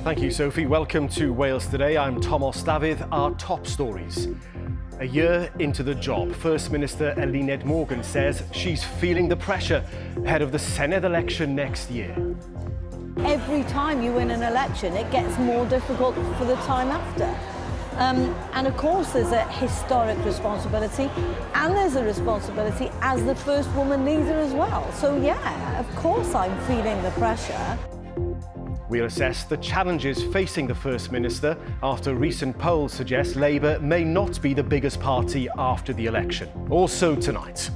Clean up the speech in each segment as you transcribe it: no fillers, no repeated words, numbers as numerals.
Thank you, Sophie. Welcome to Wales Today. I'm Tom Dafydd. Our top stories. A year into the job, First Minister Eisteddfod Morgan says she's feeling the pressure ahead of the Senedd election next year. Every time you win an election, it gets more difficult for the time after. And of course, there's a historic responsibility, and there's a responsibility as the first woman leader as well. So yeah, of course I'm feeling the pressure. We'll assess the challenges facing the First Minister after recent polls suggest Labour may not be the biggest party after the election. Also tonight,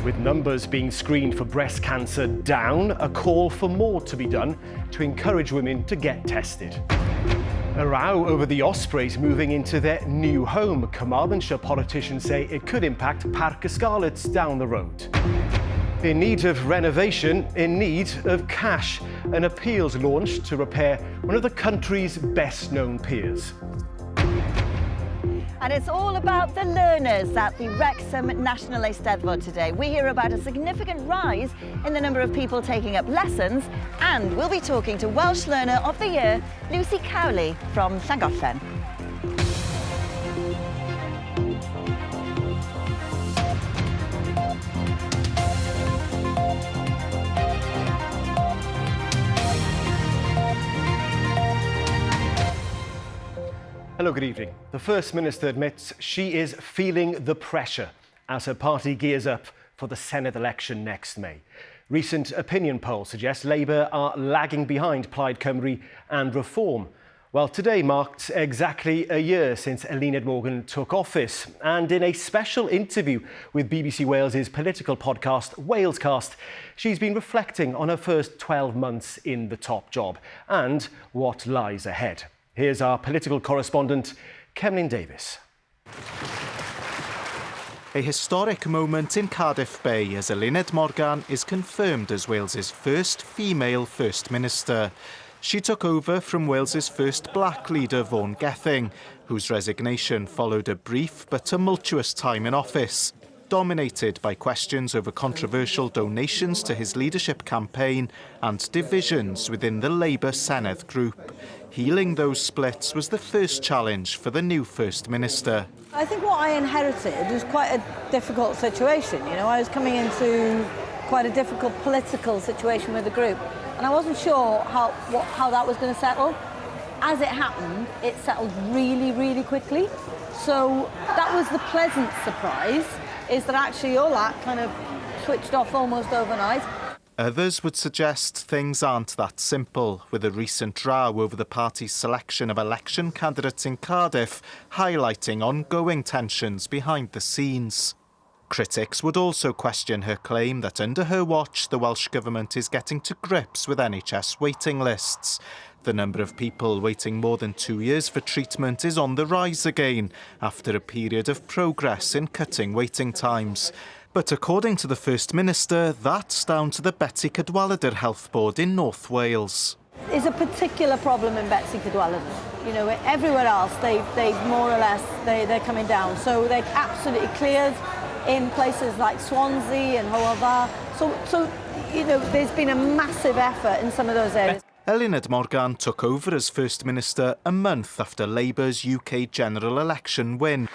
with numbers being screened for breast cancer down, a call for more to be done to encourage women to get tested. A row over the Ospreys moving into their new home. Carmarthenshire politicians say it could impact Parc y Scarlets down the road. In need of renovation, in need of cash. An appeals launched to repair one of the country's best-known piers. And it's all about the learners at the Wrexham National Eisteddfod today. We hear about a significant rise in the number of people taking up lessons, and we'll be talking to Welsh Learner of the Year, Lucy Cowley from Llangollen. Hello, good evening. The First Minister admits she is feeling the pressure as her party gears up for the Senedd election next May. Recent opinion polls suggest Labour are lagging behind Plaid Cymru and Reform. Well, today marked exactly a year since Eisteddfod Morgan took office. And in a special interview with BBC Wales's political podcast, Walescast, she's been reflecting on her first 12 months in the top job and what lies ahead. Here's our political correspondent, Cemlyn Davies. A historic moment in Cardiff Bay as Eisteddfod Morgan is confirmed as Wales's first female First Minister. She took over from Wales's first black leader, Vaughan Gething, whose resignation followed a brief but tumultuous time in office, dominated by questions over controversial donations to his leadership campaign and divisions within the Labour Senedd group. Healing those splits was the first challenge for the new First Minister. I think what I inherited was quite a difficult situation. You know, I was coming into quite a difficult political situation with the group, and I wasn't sure how that was going to settle. As it happened, it settled really, really quickly. So that was the pleasant surprise, is that actually all that kind of switched off almost overnight. Others would suggest things aren't that simple, with a recent row over the party's selection of election candidates in Cardiff highlighting ongoing tensions behind the scenes. Critics would also question her claim that under her watch the Welsh Government is getting to grips with NHS waiting lists. The number of people waiting more than 2 years for treatment is on the rise again, after a period of progress in cutting waiting times. But according to the First Minister, that's down to the Betsy Cadwaladr Health Board in North Wales. There's a particular problem in Betsy Cadwaladr. You know, everywhere else, they've more or less, they're coming down. So they're absolutely cleared in places like Swansea and Howard. So you know, there's been a massive effort in some of those areas. Eisteddfod Morgan took over as First Minister a month after Labour's UK general election win.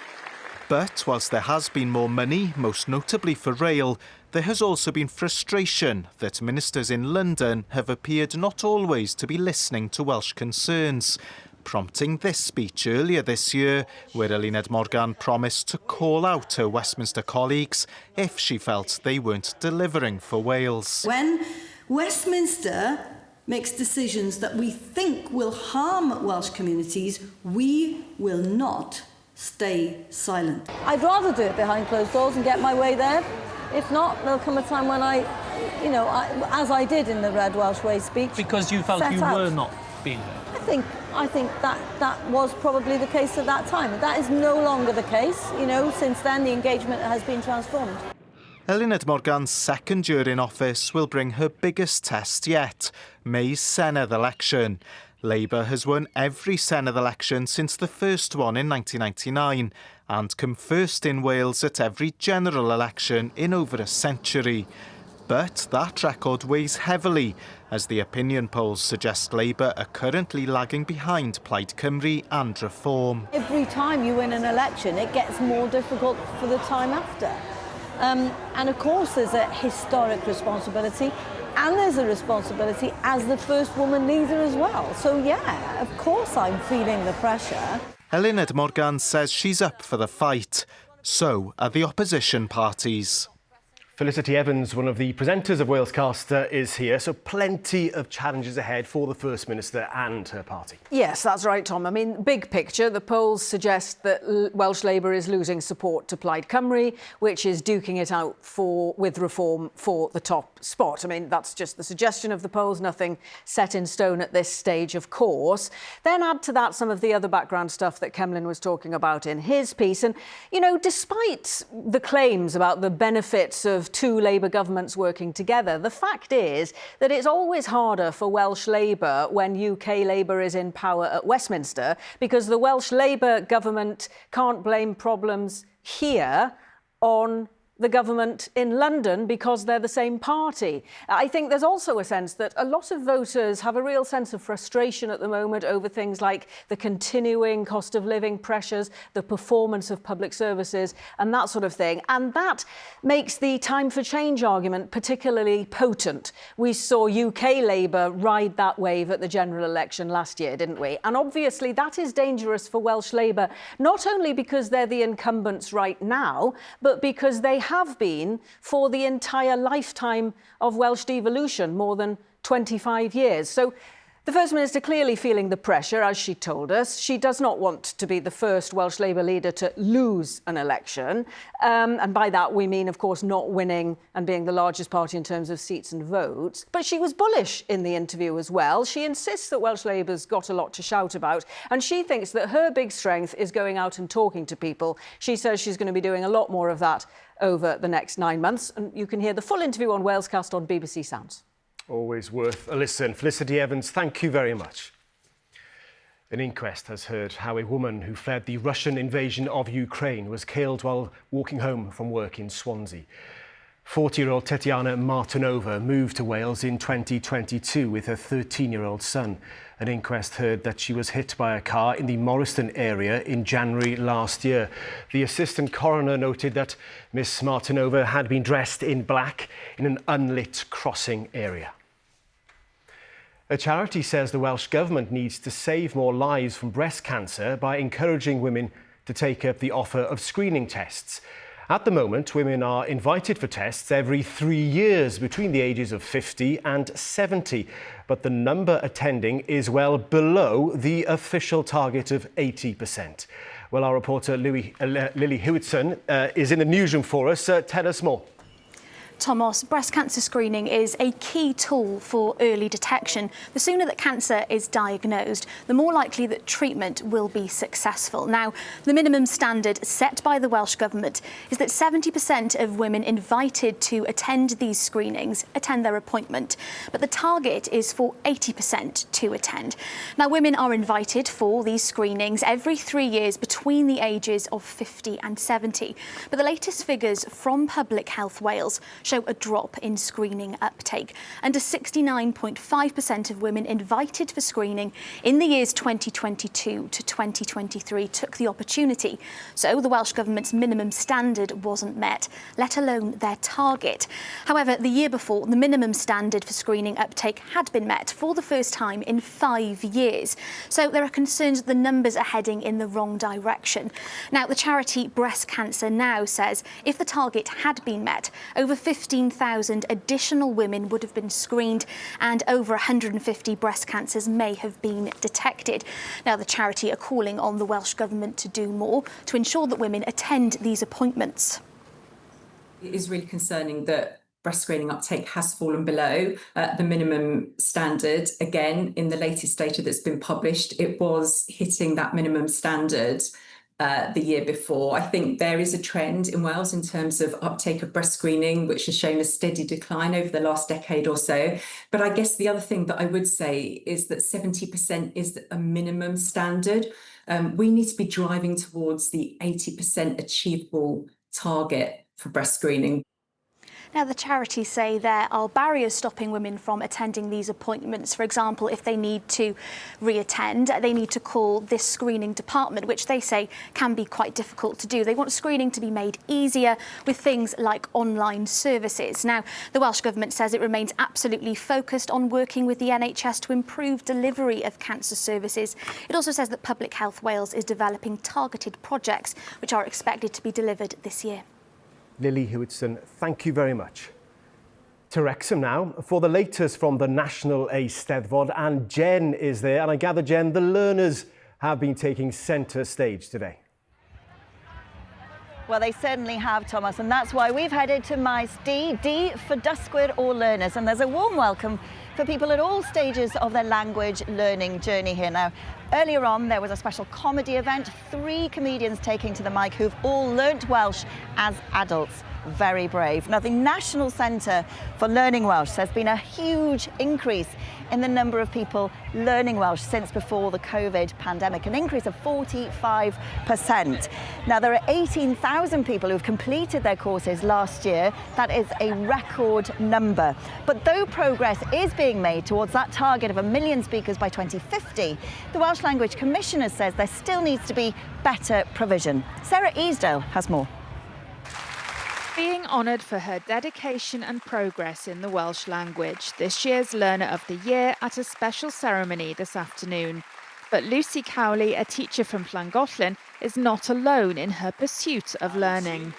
But whilst there has been more money, most notably for rail, there has also been frustration that ministers in London have appeared not always to be listening to Welsh concerns, prompting this speech earlier this year where Eisteddfod Morgan promised to call out her Westminster colleagues if she felt they weren't delivering for Wales. When Westminster makes decisions that we think will harm Welsh communities, we will not stay silent. I'd rather do it behind closed doors and get my way there. If not, there'll come a time when as I did in the Red Welsh Way speech. Because you felt you were not being there? I think that was probably the case at that time. That is no longer the case. You know, since then the engagement has been transformed. Eisteddfod Morgan's second year in office will bring her biggest test yet, May's Senedd election. Labour has won every Senedd election since the first one in 1999 and come first in Wales at every general election in over a century. But that record weighs heavily, as the opinion polls suggest Labour are currently lagging behind Plaid Cymru and Reform. Every time you win an election, it gets more difficult for the time after. And of course, there's a historic responsibility, and there's a responsibility as the first woman leader as well. So yeah, of course I'm feeling the pressure. Eluned Morgan says she's up for the fight. So are the opposition parties. Felicity Evans, one of the presenters of Walescast, is here, so plenty of challenges ahead for the First Minister and her party. Yes, that's right, Tom. I mean, big picture, the polls suggest that Welsh Labour is losing support to Plaid Cymru, which is duking it out with Reform for the top spot. I mean, that's just the suggestion of the polls, nothing set in stone at this stage, of course. Then add to that some of the other background stuff that Cemlyn was talking about in his piece. And, you know, despite the claims about the benefits of two Labour governments working together, the fact is that it's always harder for Welsh Labour when UK Labour is in power at Westminster, because the Welsh Labour government can't blame problems here on the government in London because they're the same party. I think there's also a sense that a lot of voters have a real sense of frustration at the moment over things like the continuing cost of living pressures, the performance of public services and that sort of thing. And that makes the time for change argument particularly potent. We saw UK Labour ride that wave at the general election last year, didn't we? And obviously that is dangerous for Welsh Labour, not only because they're the incumbents right now, but because they have been for the entire lifetime of Welsh devolution, more than 25 years. So the First Minister clearly feeling the pressure, as she told us. She does not want to be the first Welsh Labour leader to lose an election. And by that, we mean, of course, not winning and being the largest party in terms of seats and votes. But she was bullish in the interview as well. She insists that Welsh Labour's got a lot to shout about. And she thinks that her big strength is going out and talking to people. She says she's going to be doing a lot more of that over the next 9 months. And you can hear the full interview on Walescast on BBC Sounds. Always worth a listen. Felicity Evans, thank you very much. An inquest has heard how a woman who fled the Russian invasion of Ukraine was killed while walking home from work in Swansea. 40-year-old Tetiana Martinova moved to Wales in 2022 with her 13-year-old son. An inquest heard that she was hit by a car in the Morriston area in January last year. The assistant coroner noted that Miss Martinova had been dressed in black in an unlit crossing area. A charity says the Welsh Government needs to save more lives from breast cancer by encouraging women to take up the offer of screening tests. At the moment, women are invited for tests every 3 years between the ages of 50 and 70, but the number attending is well below the official target of 80%. Well, our reporter Lily Hewitson is in the newsroom for us. Tell us more. Thomas, breast cancer screening is a key tool for early detection. The sooner that cancer is diagnosed, the more likely that treatment will be successful. Now, the minimum standard set by the Welsh Government is that 70% of women invited to attend these screenings attend their appointment, but the target is for 80% to attend. Now, women are invited for these screenings every 3 years between the ages of 50 and 70, but the latest figures from Public Health Wales show a drop in screening uptake. Under 69.5% of women invited for screening in the years 2022 to 2023 took the opportunity. So the Welsh Government's minimum standard wasn't met, let alone their target. However, the year before, the minimum standard for screening uptake had been met for the first time in 5 years. So there are concerns that the numbers are heading in the wrong direction. Now, the charity Breast Cancer Now says if the target had been met, over 15,000 additional women would have been screened and over 150 breast cancers may have been detected. Now, the charity are calling on the Welsh Government to do more to ensure that women attend these appointments. It is really concerning that breast screening uptake has fallen below the minimum standard. Again, in the latest data that's been published, it was hitting that minimum standard the year before. I think there is a trend in Wales in terms of uptake of breast screening, which has shown a steady decline over the last decade or so. But I guess the other thing that I would say is that 70% is a minimum standard. We need to be driving towards the 80% achievable target for breast screening. Now, the charities say there are barriers stopping women from attending these appointments. For example, if they need to re-attend, they need to call this screening department, which they say can be quite difficult to do. They want screening to be made easier with things like online services. Now, the Welsh Government says it remains absolutely focused on working with the NHS to improve delivery of cancer services. It also says that Public Health Wales is developing targeted projects which are expected to be delivered this year. Lily Hewitson, thank you very much. To Wrexham now for the latest from the National Eisteddfod, and Jen is there, and I gather, Jen, the learners have been taking centre stage today. Well, they certainly have, Thomas, and that's why we've headed to Maes D for dysgwyr or learners, and there's a warm welcome for people at all stages of their language learning journey here. Now, earlier on, there was a special comedy event, 3 comedians taking to the mic who've all learnt Welsh as adults. Very brave. Now, the National Centre for Learning Welsh says there's been a huge increase in the number of people learning Welsh since before the COVID pandemic, an increase of 45%. Now, there are 18,000 people who've completed their courses last year. That is a record number. But though progress is being made towards that target of 1 million speakers by 2050, the Welsh Language Commissioner says there still needs to be better provision. Sarah Easdale has more. Being honoured for her dedication and progress in the Welsh language, this year's Learner of the Year at a special ceremony this afternoon. But Lucy Cowley, a teacher from Llangollen, is not alone in her pursuit of learning.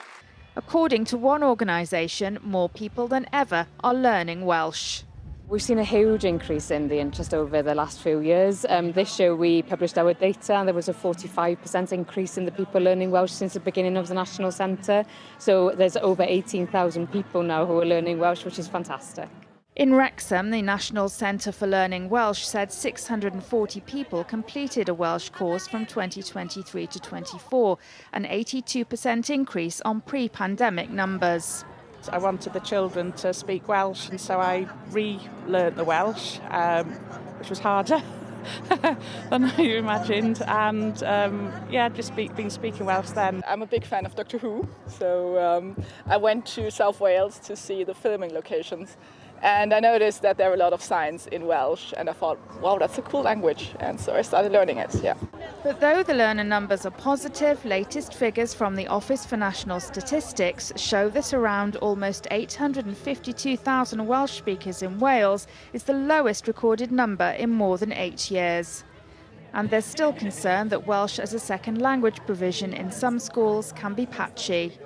According to one organisation, more people than ever are learning Welsh. We've seen a huge increase in the interest over the last few years. This year we published our data and there was a 45% increase in the people learning Welsh since the beginning of the National Centre. So there's over 18,000 people now who are learning Welsh, which is fantastic. In Wrexham, the National Centre for Learning Welsh said 640 people completed a Welsh course from 2023 to 24, an 82% increase on pre-pandemic numbers. I wanted the children to speak Welsh, and so I relearnt the Welsh, which was harder than I imagined. And just been speaking Welsh then. I'm a big fan of Doctor Who, so I went to South Wales to see the filming locations. And I noticed that there were a lot of signs in Welsh, and I thought, wow, that's a cool language. And so I started learning it, yeah. But though the learner numbers are positive, latest figures from the Office for National Statistics show that around almost 852,000 Welsh speakers in Wales is the lowest recorded number in more than 8 years. And there's still concern that Welsh as a second language provision in some schools can be patchy.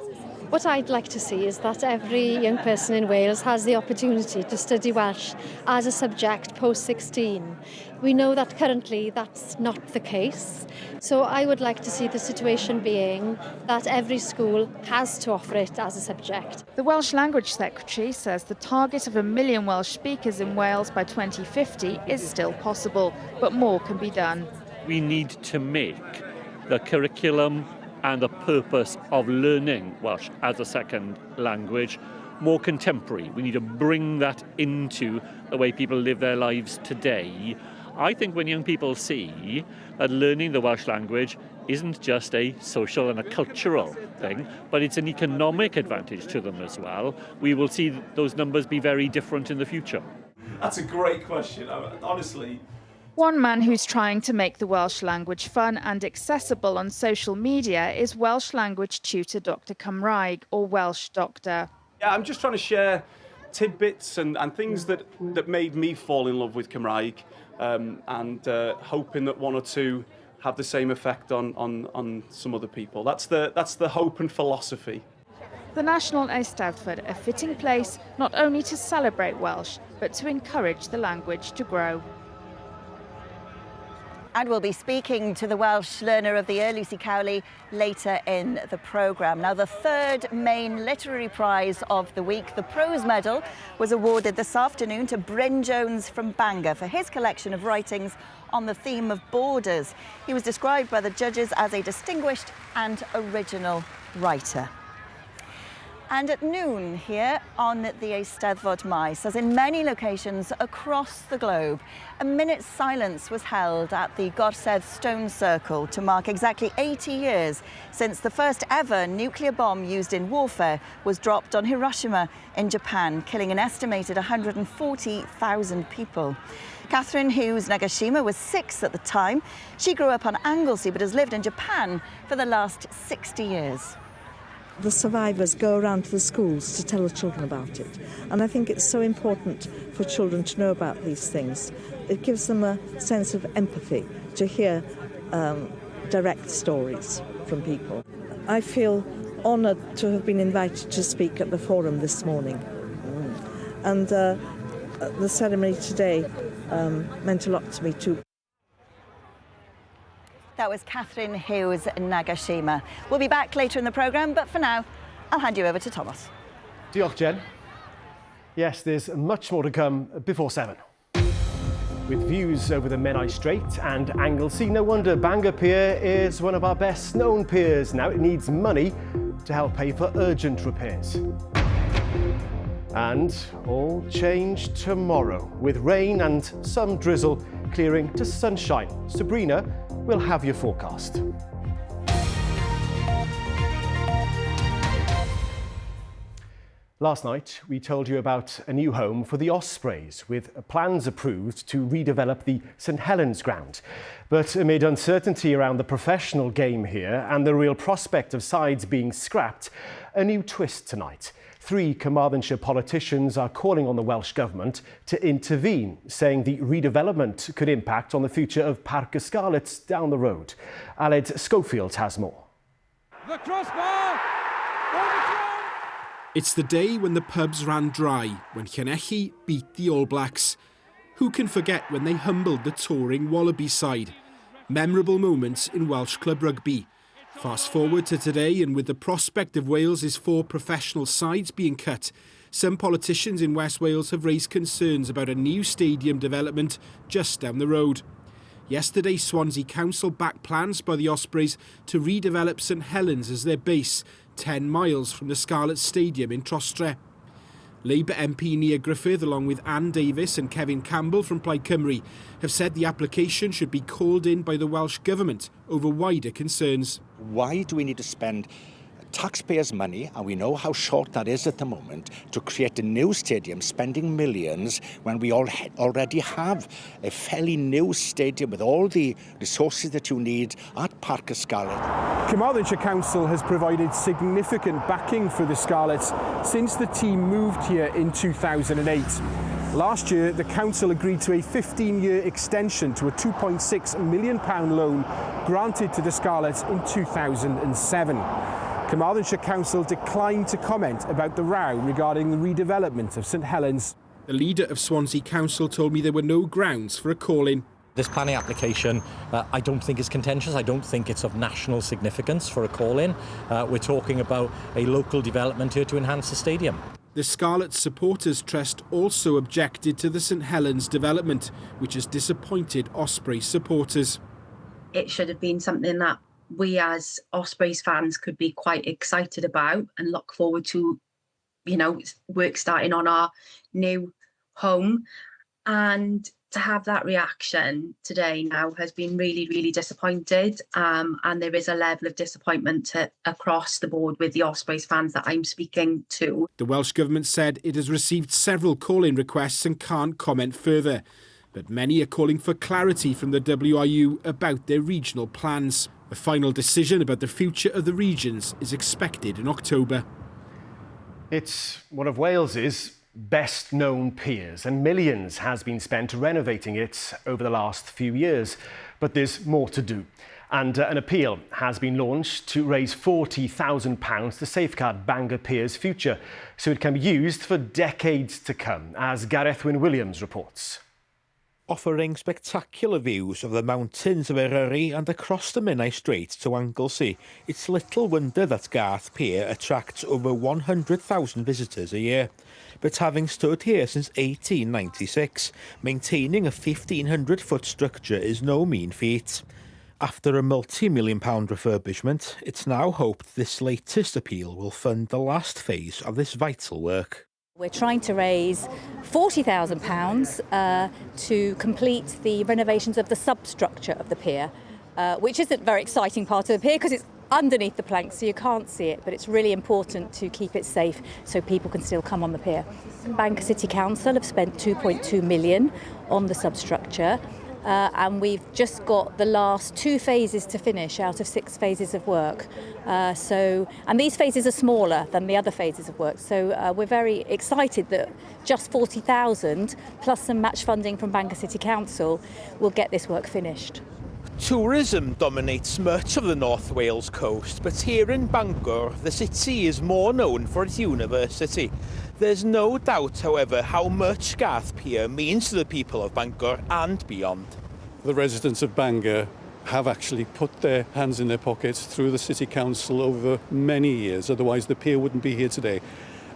What I'd like to see is that every young person in Wales has the opportunity to study Welsh as a subject post-16. We know that currently that's not the case, so I would like to see the situation being that every school has to offer it as a subject. The Welsh Language Secretary says the target of 1 million Welsh speakers in Wales by 2050 is still possible, but more can be done. We need to make the curriculum and the purpose of learning Welsh as a second language more contemporary. We need to bring that into the way people live their lives today. I think when young people see that learning the Welsh language isn't just a social and a cultural thing, but it's an economic advantage to them as well, we will see those numbers be very different in the future. That's a great question, honestly. One man who's trying to make the Welsh language fun and accessible on social media is Welsh language tutor Dr Cymraeg, or Welsh Doctor. Yeah, I'm just trying to share tidbits and things that made me fall in love with Cymraeg, and hoping that one or two have the same effect on some other people. That's the hope and philosophy. The National Eisteddfod, a fitting place not only to celebrate Welsh, but to encourage the language to grow. And we'll be speaking to the Welsh Learner of the Year, Lucy Cowley, later in the programme. Now, the third main literary prize of the week, the Prose Medal, was awarded this afternoon to Bryn Jones from Bangor for his collection of writings on the theme of borders. He was described by the judges as a distinguished and original writer. And at noon here on the Eisteddfod Maes, as in many locations across the globe, a minute's silence was held at the Gorsedd Stone Circle to mark exactly 80 years since the first ever nuclear bomb used in warfare was dropped on Hiroshima in Japan, killing an estimated 140,000 people. Catherine Hughes Nagashima was 6 at the time. She grew up on Anglesey but has lived in Japan for the last 60 years. The survivors go around to the schools to tell the children about it. And I think it's so important for children to know about these things. It gives them a sense of empathy to hear direct stories from people. I feel honoured to have been invited to speak at the forum this morning. And the ceremony today meant a lot to me too. That was Catherine Hughes Nagashima. We'll be back later in the programme, but for now, I'll hand you over to Thomas. Diolch, Jen. Yes, there's much more to come before 7. With views over the Menai Strait and Anglesey, no wonder Bangor Pier is one of our best known piers. Now it needs money to help pay for urgent repairs. And all change tomorrow, with rain and some drizzle clearing to sunshine. Sabrina will have your forecast. Last night, we told you about a new home for the Ospreys, with plans approved to redevelop the St Helens ground. But amid uncertainty around the professional game here and the real prospect of sides being scrapped, a new twist tonight. 3 Carmarthenshire politicians are calling on the Welsh Government to intervene, saying the redevelopment could impact on the future of Parc y Scarlets down the road. Aled Schofield has more. The crossbar! It's the day when the pubs ran dry, when Llanelli beat the All Blacks. Who can forget when they humbled the touring Wallaby side? Memorable moments in Welsh club rugby. Fast forward to today, and with the prospect of Wales's 4 professional sides being cut, some politicians in West Wales have raised concerns about a new stadium development just down the road. Yesterday, Swansea Council backed plans by the Ospreys to redevelop St Helens as their base, 10 miles from the Scarlet Stadium in Trostre. Labour MP Nia Griffith, along with Anne Davies and Kevin Campbell from Plaid Cymru, have said the application should be called in by the Welsh Government over wider concerns. Why do we need to spend taxpayers' money, and we know how short that is at the moment, to create a new stadium, spending millions, when we already have a fairly new stadium with all the resources that you need at Parc y Scarlet. Carmarthenshire Council has provided significant backing for the Scarlets since the team moved here in 2008. Last year, the council agreed to a 15-year extension to a £2.6 million loan granted to the Scarlets in 2007. Carmarthenshire Council declined to comment about the row regarding the redevelopment of St Helens. The leader of Swansea Council told me there were no grounds for a call-in. This planning application, I don't think is contentious. I don't think it's of national significance for a call-in. We're talking about a local development here to enhance the stadium. The Scarlet Supporters Trust also objected to the St Helens development, which has disappointed Osprey supporters. It should have been something that we as Ospreys fans could be quite excited about and look forward to, you know, work starting on our new home. And to have that reaction today now has been really, really disappointed. And there is a level of disappointment across the board with the Ospreys fans that I'm speaking to. The Welsh Government said it has received several call-in requests and can't comment further. But many are calling for clarity from the WIU about their regional plans. A final decision about the future of the regions is expected in October. It's one of Wales's best known piers, and millions has been spent renovating it over the last few years. But there's more to do. And an appeal has been launched to raise £40,000 to safeguard Bangor Pier's future, so it can be used for decades to come, as Gareth Wyn-Williams reports. Offering spectacular views of the mountains of Eryri and across the Menai Strait to Anglesey, it's little wonder that Garth Pier attracts over 100,000 visitors a year. But having stood here since 1896, maintaining a 1,500-foot structure is no mean feat. After a multi-million-pound refurbishment, it's now hoped this latest appeal will fund the last phase of this vital work. We're trying to raise £40,000 to complete the renovations of the substructure of the pier, which isn't a very exciting part of the pier because it's underneath the planks, so you can't see it, but it's really important to keep it safe so people can still come on the pier. Bangor City Council have spent £2.2 million on the substructure, and we've just got the last 2 phases to finish out of 6 phases of work. And these phases are smaller than the other phases of work, so we're very excited that just 40,000 plus some match funding from Bangor City Council will get this work finished. Tourism dominates much of the North Wales coast, but here in Bangor, the city is more known for its university. There's no doubt, however, how much Garth Pier means to the people of Bangor and beyond. The residents of Bangor have actually put their hands in their pockets through the City Council over many years, otherwise the pier wouldn't be here today.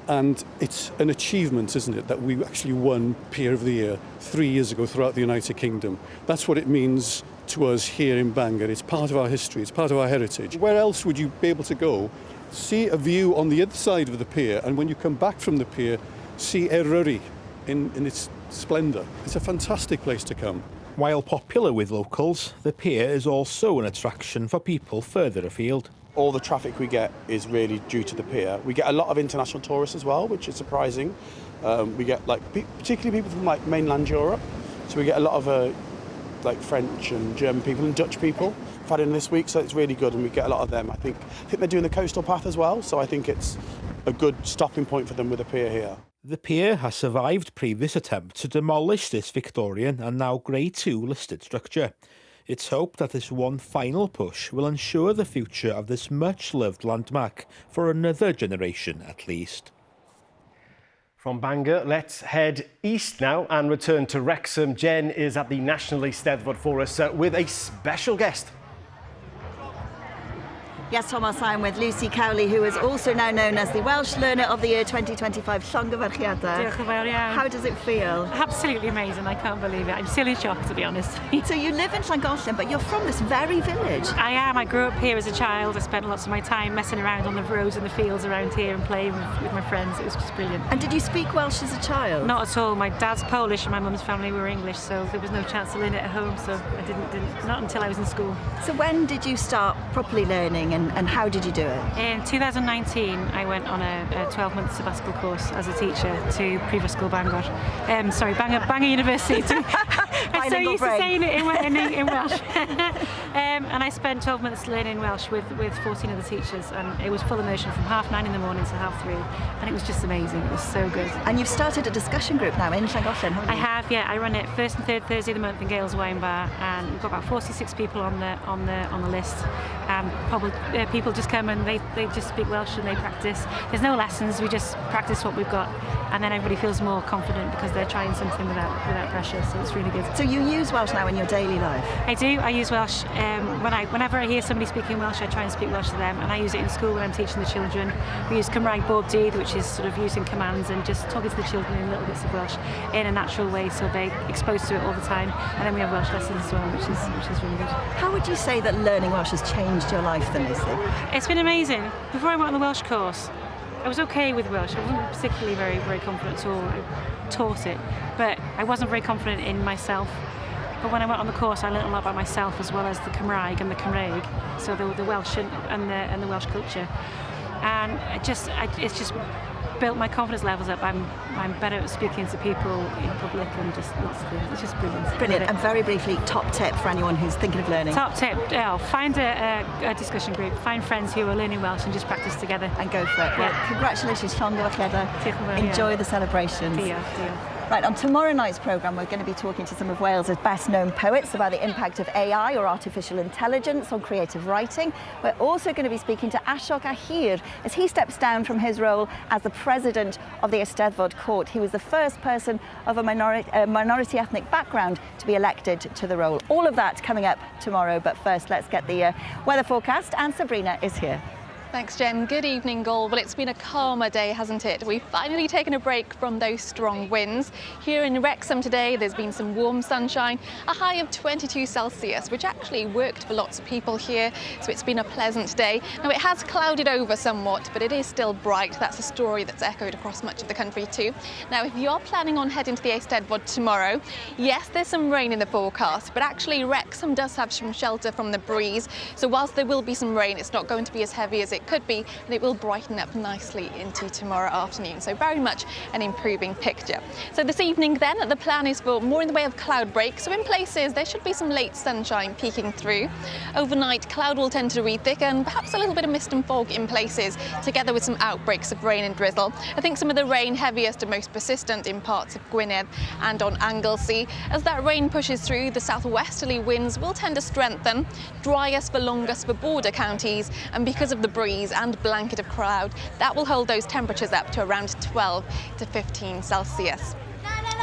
And it's an achievement, isn't it, that we actually won Pier of the Year 3 years ago throughout the United Kingdom. That's what it means to us here in Bangor. It's part of our history, it's part of our heritage. Where else would you be able to go, see a view on the other side of the pier, and when you come back from the pier, see Eryri in its splendour? It's a fantastic place to come. While popular with locals, the pier is also an attraction for people further afield. All the traffic we get is really due to the pier. We get a lot of international tourists as well, which is surprising. We get particularly people from mainland Europe. So we get a lot of French and German people and Dutch people. We've had in this week, so it's really good, and we get a lot of them. I think they're doing the coastal path as well, so I think it's a good stopping point for them with the pier here. The pier has survived previous attempts to demolish this Victorian and now Grade 2 listed structure. It's hoped that this one final push will ensure the future of this much-loved landmark for another generation at least. From Bangor, let's head east now and return to Wrexham. Jen is at the National Eisteddfod for us with a special guest. Yes, Thomas, I'm with Lucy Cowley, who is also now known as the Welsh Learner of the Year 2025. Llongyfarchiadau. Diolch yn fawr iawn. How does it feel? Absolutely amazing, I can't believe it. I'm still in shock, to be honest. So you live in Llangollen, but you're from this very village. I am. I grew up here as a child. I spent lots of my time messing around on the roads and the fields around here and playing with my friends. It was just brilliant. And did you speak Welsh as a child? Not at all. My dad's Polish and my mum's family were English, so there was no chance to learn it at home, so I didn't not until I was in school. So when did you start properly learning, and how did you do it? In 2019, I went on a 12-month sabbatical course as a teacher to Prifysgol School Bangor. Bangor University. I'm so used to saying it in Welsh. And I spent 12 months learning Welsh with 14 other teachers, and it was full immersion from 9:30 in the morning to 3:30, and it was just amazing. It was so good. And you've started a discussion group now in Llangollen, haven't you? I have, yeah. I run it first and third Thursday of the month in Gales Wine Bar, and we've got about 46 people on the list. People just come and they just speak Welsh and they practice. There's no lessons, we just practice what we've got, and then everybody feels more confident because they're trying something without pressure, so it's really good. So you use Welsh now in your daily life? I do. I use Welsh. Whenever I hear somebody speaking Welsh, I try and speak Welsh to them, and I use it in school when I'm teaching the children. We use Cymraeg bob dydd, which is sort of using commands and just talking to the children in little bits of Welsh in a natural way, so they're exposed to it all the time. And then we have Welsh lessons as well, which is really good. How would you say that learning Welsh has changed your life then, Lucy? It's been amazing. Before I went on the Welsh course, I was okay with Welsh. I wasn't particularly very, very confident at all. I taught it, but I wasn't very confident in myself. But when I went on the course, I learned a lot about myself as well as the Cymraeg and the Cymraeg, so the Welsh and the Welsh culture. And it's just built my confidence levels up. I'm better at speaking to people in public and just lots of things. It's just brilliant. Brilliant. And very briefly, top tip for anyone who's thinking of learning. Top tip: find a discussion group, find friends who are learning Welsh, and just practice together. And go for it. Yeah. Well, congratulations, Llongyfarchiadau. Enjoy the celebrations. Diolch. Right, on tomorrow night's programme, we're going to be talking to some of Wales' best-known poets about the impact of AI, or artificial intelligence, on creative writing. We're also going to be speaking to Ashok Ahir as he steps down from his role as the president of the Eisteddfod court. He was the first person of a minority ethnic background to be elected to the role. All of that coming up tomorrow, but first let's get the weather forecast, and Sabrina is here. Thanks, Jen. Good evening, all. Well, it's been a calmer day, hasn't it? We've finally taken a break from those strong winds. Here in Wrexham today, there's been some warm sunshine, a high of 22 Celsius, which actually worked for lots of people here, so it's been a pleasant day. Now, it has clouded over somewhat, but it is still bright. That's a story that's echoed across much of the country too. Now, if you're planning on heading to the Eisteddfod tomorrow, yes, there's some rain in the forecast, but actually Wrexham does have some shelter from the breeze, so whilst there will be some rain, it's not going to be as heavy as it could be, and it will brighten up nicely into tomorrow afternoon. So very much an improving picture. So this evening then, the plan is for more in the way of cloud breaks. So in places there should be some late sunshine peeking through. Overnight, cloud will tend to re-thicken, perhaps a little bit of mist and fog in places, together with some outbreaks of rain and drizzle. I think some of the rain heaviest and most persistent in parts of Gwynedd and on Anglesey. As that rain pushes through, the southwesterly winds will tend to strengthen, driest for longest for border counties, and because of the breeze and blanket of cloud, that will hold those temperatures up to around 12 to 15 Celsius.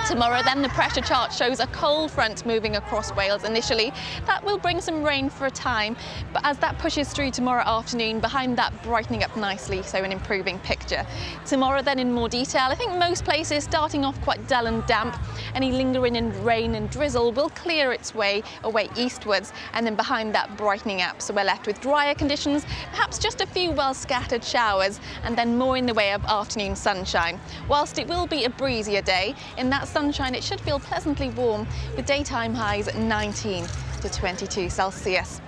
Tomorrow then, the pressure chart shows a cold front moving across Wales initially. That will bring some rain for a time, but as that pushes through tomorrow afternoon, behind that brightening up nicely, so an improving picture. Tomorrow then in more detail, I think most places starting off quite dull and damp. Any lingering in rain and drizzle will clear its way away eastwards, and then behind that brightening up, so we're left with drier conditions, perhaps just a few well scattered showers, and then more in the way of afternoon sunshine. Whilst it will be a breezier day, in that sunshine it should feel pleasantly warm, with daytime highs at 19 to 22 Celsius.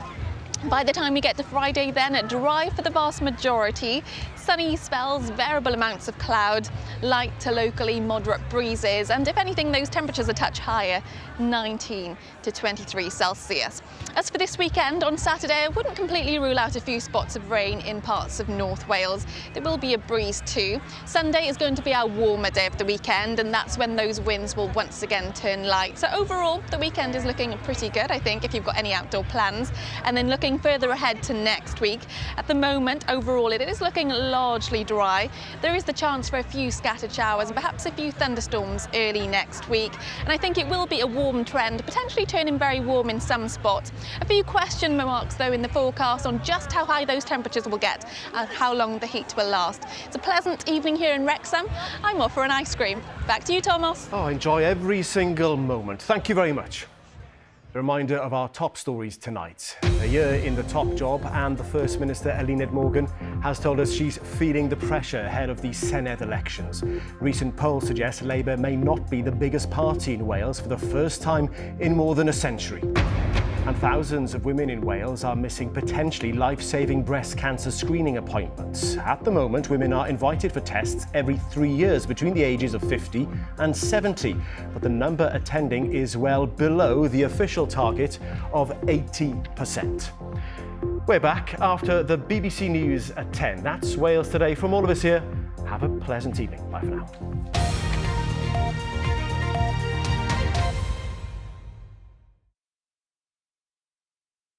By the time we get to Friday then, dry for the vast majority, sunny spells, variable amounts of cloud, light to locally moderate breezes, and if anything, those temperatures a touch higher, 19 to 23 Celsius. As for this weekend, on Saturday, I wouldn't completely rule out a few spots of rain in parts of North Wales. There will be a breeze too. Sunday is going to be our warmer day of the weekend, and that's when those winds will once again turn light. So overall, the weekend is looking pretty good, I think, if you've got any outdoor plans. And then looking further ahead to next week, at the moment, overall, it is looking largely dry. There is the chance for a few scattered showers and perhaps a few thunderstorms early next week. And I think it will be a warm trend, potentially turning very warm in some spots. A few question marks, though, in the forecast on just how high those temperatures will get and how long the heat will last. It's a pleasant evening here in Wrexham. I'm off for an ice cream. Back to you, Thomas. Oh, enjoy every single moment. Thank you very much. A reminder of our top stories tonight. A year in the top job, and the First Minister, Eisteddfod Morgan, has told us she's feeling the pressure ahead of the Senedd elections. Recent polls suggest Labour may not be the biggest party in Wales for the first time in more than a century. And thousands of women in Wales are missing potentially life-saving breast cancer screening appointments. At the moment, women are invited for tests every 3 years between the ages of 50 and 70. But the number attending is well below the official target of 80%. We're back after the BBC News at 10. That's Wales Today. From all of us here, have a pleasant evening. Bye for now.